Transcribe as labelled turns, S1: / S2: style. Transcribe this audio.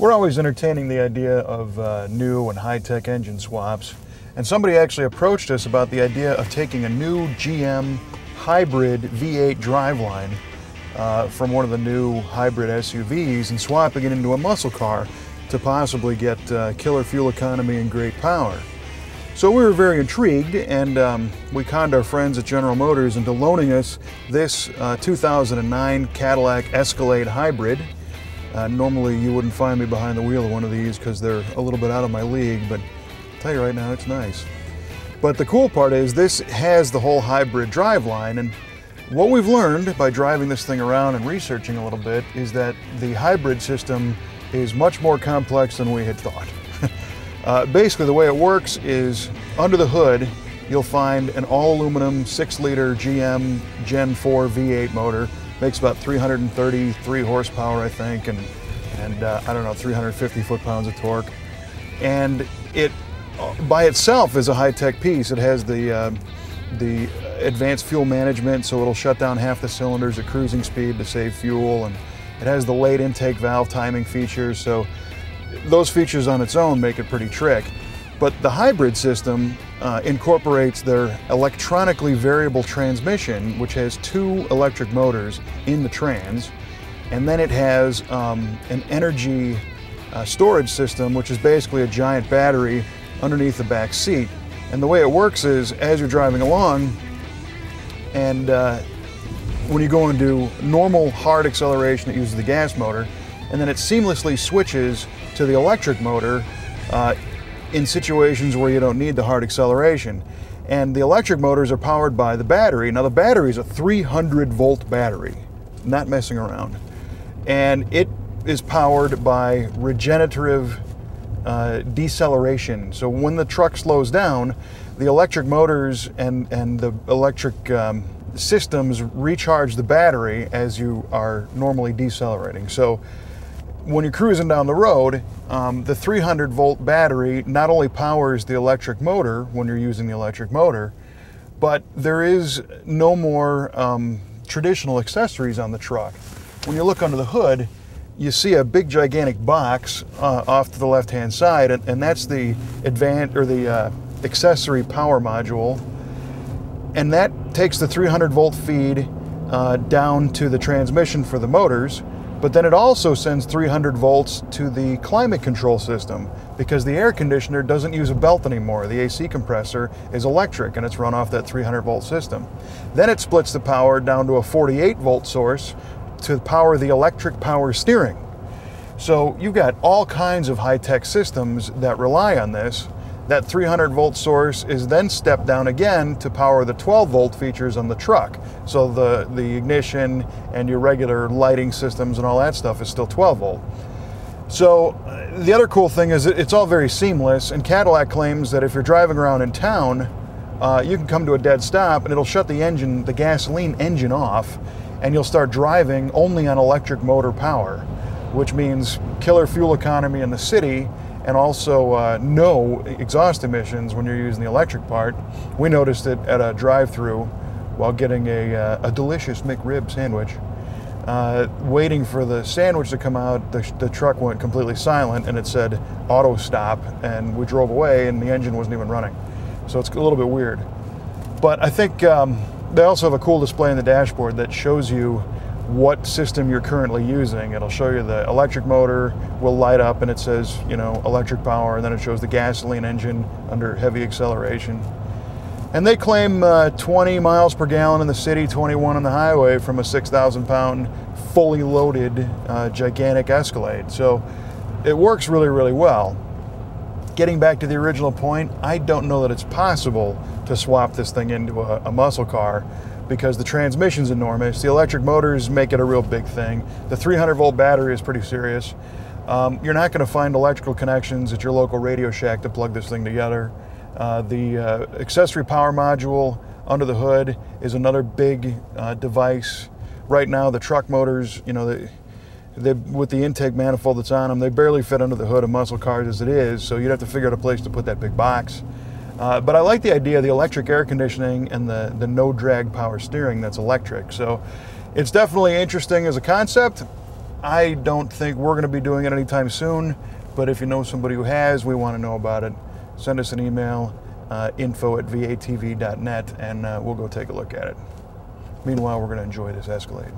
S1: We're always entertaining the idea of new and high-tech engine swaps, and somebody actually approached us about the idea of taking a new GM hybrid V8 driveline from one of the new hybrid SUVs and swapping it into a muscle car to possibly get killer fuel economy and great power. So we were very intrigued, and we conned our friends at General Motors into loaning us this 2009 Cadillac Escalade Hybrid. Normally you wouldn't find me behind the wheel of one of these because they're a little bit out of my league, but I'll tell you right now, it's nice. But the cool part is this has the whole hybrid driveline, and what we've learned by driving this thing around and researching a little bit is that the hybrid system is much more complex than we had thought. Basically the way it works is under the hood you'll find an all-aluminum 6-liter GM Gen 4 V8 motor. Makes about 333 horsepower, I think, and I don't know, 350 foot-pounds of torque. And it, by itself, is a high-tech piece. It has the advanced fuel management, so it'll shut down half the cylinders at cruising speed to save fuel, and it has the late intake valve timing features, so those features on its own make it pretty trick. But the hybrid system incorporates their electronically variable transmission, which has 2 electric motors in the trans, and then it has an energy storage system, which is basically a giant battery underneath the back seat. And the way it works is, as you're driving along, and when you go into normal hard acceleration, it uses the gas motor, and then it seamlessly switches to the electric motor in situations where you don't need the hard acceleration. And the electric motors are powered by the battery. Now the battery is a 300-volt battery, not messing around. And it is powered by regenerative deceleration. So when the truck slows down, the electric motors and the electric systems recharge the battery as you are normally decelerating. So when you're cruising down the road, the 300-volt battery not only powers the electric motor when you're using the electric motor, but there is no more traditional accessories on the truck. When you look under the hood, you see a big gigantic box off to the left-hand side, and that's the accessory power module, and that takes the 300-volt feed down to the transmission for the motors. But then it also sends 300 volts to the climate control system because the air conditioner doesn't use a belt anymore. The AC compressor is electric and it's run off that 300 volt system. Then it splits the power down to a 48 volt source to power the electric power steering. So you've got all kinds of high-tech systems that rely on this. That 300 volt source is then stepped down again to power the 12 volt features on the truck. So the ignition and your regular lighting systems and all that stuff is still 12 volt. So the other cool thing is it's all very seamless, and Cadillac claims that if you're driving around in town, you can come to a dead stop and it'll shut the gasoline engine off, and you'll start driving only on electric motor power, which means killer fuel economy in the city and also no exhaust emissions when you're using the electric part. We noticed it at a drive-through while getting a delicious McRib sandwich. Waiting for the sandwich to come out, the truck went completely silent and it said auto stop, and we drove away and the engine wasn't even running. So it's a little bit weird. But I think they also have a cool display in the dashboard that shows you what system you're currently using. It'll show you the electric motor will light up and it says, you know, electric power, and then it shows the gasoline engine under heavy acceleration. And they claim 20 miles per gallon in the city, 21 on the highway from a 6,000 pound fully loaded gigantic Escalade. So it works really, really well. Getting back to the original point, I don't know that it's possible to swap this thing into a muscle car, because the transmission's enormous. The electric motors make it a real big thing. The 300 volt battery is pretty serious. You're not going to find electrical connections at your local Radio Shack to plug this thing together. The accessory power module under the hood is another big device. Right now, the truck motors, you know, with the intake manifold that's on them, they barely fit under the hood of muscle cars as it is, so you'd have to figure out a place to put that big box. But I like the idea of the electric air conditioning and the no drag power steering that's electric. So it's definitely interesting as a concept. I don't think we're going to be doing it anytime soon, but if you know somebody who has, we want to know about it. Send us an email, info@v8tv.net, and we'll go take a look at it. Meanwhile, we're going to enjoy this Escalade.